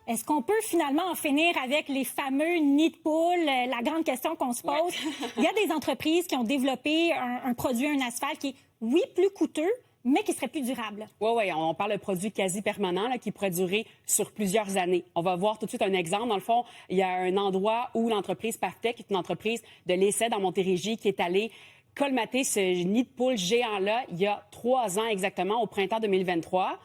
Est-ce qu'on peut finalement en finir avec les fameux nids de poules? La grande question qu'on se pose. Ouais. Il y a des entreprises qui ont développé un produit, un asphalte qui est, oui, plus coûteux, mais qui serait plus durable. Oui, on parle de produits quasi permanents là, qui pourraient durer sur plusieurs années. On va voir tout de suite un exemple. Dans le fond, il y a un endroit où l'entreprise Paftec, qui est une entreprise de l'essai dans Montérégie, qui est allée colmater ce nid de poule géant-là il y a 3 ans exactement, au printemps 2023.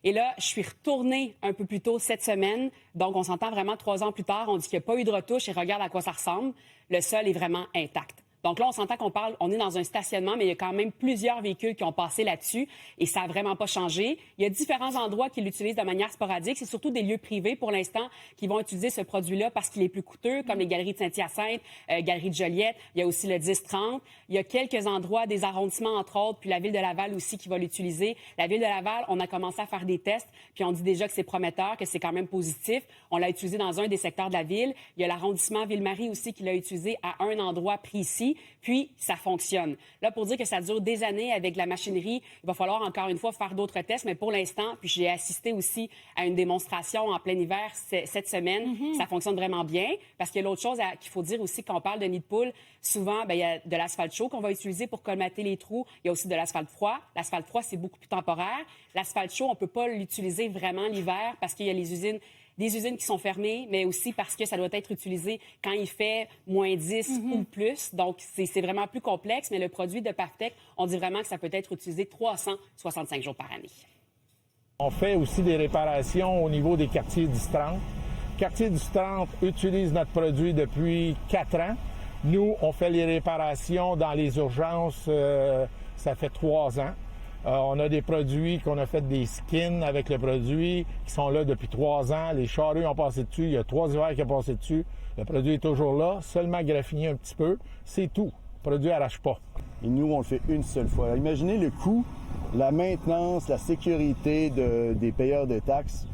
Et là, je suis retournée un peu plus tôt cette semaine. Donc, on s'entend vraiment 3 ans plus tard. On dit qu'il n'y a pas eu de retouche et regarde à quoi ça ressemble. Le sol est vraiment intact. Donc là, on s'entend on est dans un stationnement, mais il y a quand même plusieurs véhicules qui ont passé là-dessus et ça n'a vraiment pas changé. Il y a différents endroits qui l'utilisent de manière sporadique. C'est surtout des lieux privés, pour l'instant, qui vont utiliser ce produit-là parce qu'il est plus coûteux, comme les galeries de Saint-Hyacinthe, galeries de Joliette. Il y a aussi le 10-30. Il y a quelques endroits, des arrondissements, entre autres, puis la Ville de Laval aussi qui va l'utiliser. La Ville de Laval, on a commencé à faire des tests, puis on dit déjà que c'est prometteur, que c'est quand même positif. On l'a utilisé dans un des secteurs de la ville. Il y a l'arrondissement Ville-Marie aussi qui l'a utilisé à un endroit précis. Puis, ça fonctionne. Là, pour dire que ça dure des années avec la machinerie, il va falloir encore une fois faire d'autres tests. Mais pour l'instant, puis j'ai assisté aussi à une démonstration en plein hiver cette semaine. Ça fonctionne vraiment bien. Parce qu'il y a l'autre chose qu'il faut dire aussi quand on parle de nid de poule. Souvent, il y a de l'asphalte chaud qu'on va utiliser pour colmater les trous. Il y a aussi de l'asphalte froid. L'asphalte froid, c'est beaucoup plus temporaire. L'asphalte chaud, on ne peut pas l'utiliser vraiment l'hiver parce qu'il y a des usines qui sont fermées, mais aussi parce que ça doit être utilisé quand il fait moins 10 ou plus. Donc, c'est vraiment plus complexe, mais le produit de Paftec, on dit vraiment que ça peut être utilisé 365 jours par année. On fait aussi des réparations au niveau des quartiers du 30. Quartier du 30 utilise notre produit depuis 4 ans. Nous, on fait les réparations dans les urgences, ça fait 3 ans. On a des produits qu'on a fait des skins avec le produit qui sont là depuis 3 ans. Les charrues ont passé dessus. Il y a 3 hivers qui ont passé dessus. Le produit est toujours là, seulement graffiné un petit peu. C'est tout. Le produit n'arrache pas. Et nous, on le fait une seule fois. Imaginez le coût, la maintenance, la sécurité des payeurs de taxes.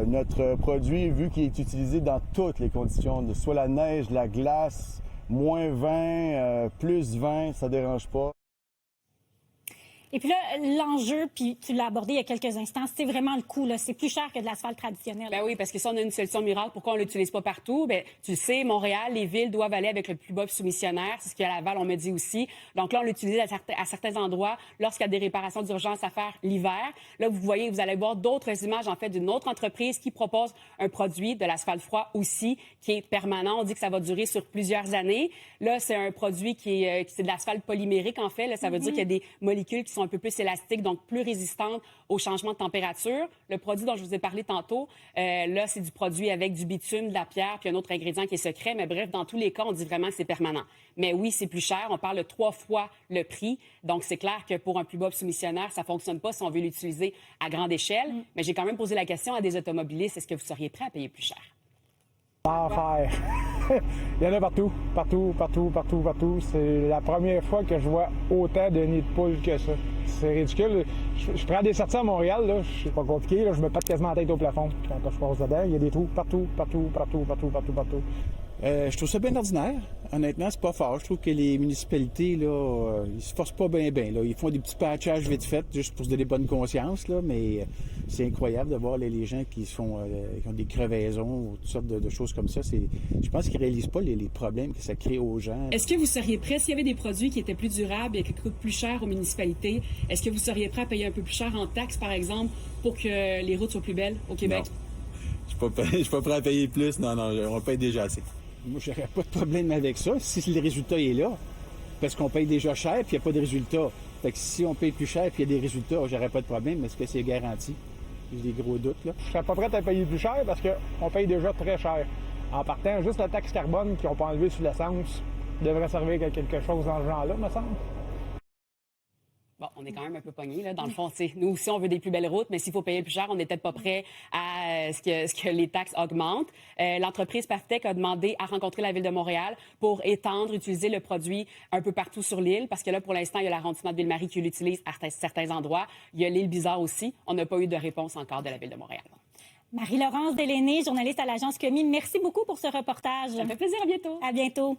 Notre produit, vu qu'il est utilisé dans toutes les conditions, soit la neige, la glace, moins 20, plus 20, ça ne dérange pas. Et puis là, l'enjeu, puis tu l'as abordé il y a quelques instants, c'est vraiment le coût. C'est plus cher que de l'asphalte traditionnel. Ben oui, parce que si on a une solution miracle, pourquoi on ne l'utilise pas partout? Ben, tu le sais, Montréal, les villes doivent aller avec le plus bas soumissionnaire. C'est ce qu'à Laval, on me dit aussi. Donc là, on l'utilise à certains endroits lorsqu'il y a des réparations d'urgence à faire l'hiver. Là, vous voyez, vous allez voir d'autres images, en fait, d'une autre entreprise qui propose un produit de l'asphalte froid aussi, qui est permanent. On dit que ça va durer sur plusieurs années. Là, c'est un produit c'est de l'asphalte polymérique, en fait. Là, ça veut dire qu'il y a des molécules qui sont un peu plus élastiques, donc plus résistantes aux changements de température. Le produit dont je vous ai parlé tantôt, là, c'est du produit avec du bitume, de la pierre, puis un autre ingrédient qui est secret. Mais bref, dans tous les cas, on dit vraiment que c'est permanent. Mais oui, c'est plus cher. On parle de 3 fois le prix. Donc, c'est clair que pour un plus bas soumissionnaire, ça ne fonctionne pas si on veut l'utiliser à grande échelle. Mais j'ai quand même posé la question à des automobilistes. Est-ce que vous seriez prêts à payer plus cher? Enfer. Il y en a partout. C'est la première fois que je vois autant de nids de poules que ça. C'est ridicule. Je prends des sorties à Montréal, là. C'est pas compliqué, là. Je me pète quasiment la tête au plafond quand je passe dedans. Il y a des trous partout. Je trouve ça bien ordinaire. Honnêtement, c'est pas fort. Je trouve que les municipalités, là, ils se forcent pas bien. Ils font des petits patchages vite fait, juste pour se donner bonne conscience, là, mais c'est incroyable de voir les gens qui ont des crevaisons ou toutes sortes de choses comme ça. Je pense qu'ils réalisent pas les problèmes que ça crée aux gens. Est-ce que vous seriez prêt, s'il y avait des produits qui étaient plus durables et qui coûtent plus cher aux municipalités, est-ce que vous seriez prêt à payer un peu plus cher en taxes, par exemple, pour que les routes soient plus belles au Québec? Non. Je suis pas prêt à payer plus. Non, on paye déjà assez. Moi, j'aurais pas de problème avec ça si le résultat est là. Parce qu'on paye déjà cher puis il n'y a pas de résultat. Fait que si on paye plus cher puis il y a des résultats, j'aurais pas de problème. Mais est-ce que c'est garanti? J'ai des gros doutes, là. Je serais pas prêt à payer plus cher parce qu'on paye déjà très cher. En partant, juste la taxe carbone qu'ils n'ont pas enlevée sur l'essence devrait servir à quelque chose dans ce genre-là, me semble. Bon, on est quand même un peu pognés, là. Dans le fond, nous aussi, on veut des plus belles routes, mais s'il faut payer plus cher, on n'est peut-être pas prêt à ce que les taxes augmentent. L'entreprise Paftec a demandé à rencontrer la Ville de Montréal pour utiliser le produit un peu partout sur l'île, parce que là, pour l'instant, il y a l'arrondissement de Ville-Marie qui l'utilise à certains endroits. Il y a l'île Bizarre aussi. On n'a pas eu de réponse encore de la Ville de Montréal. Marie-Laurence Delenay, journaliste à l'agence Comi, merci beaucoup pour ce reportage. Ça me fait plaisir. À bientôt. À bientôt.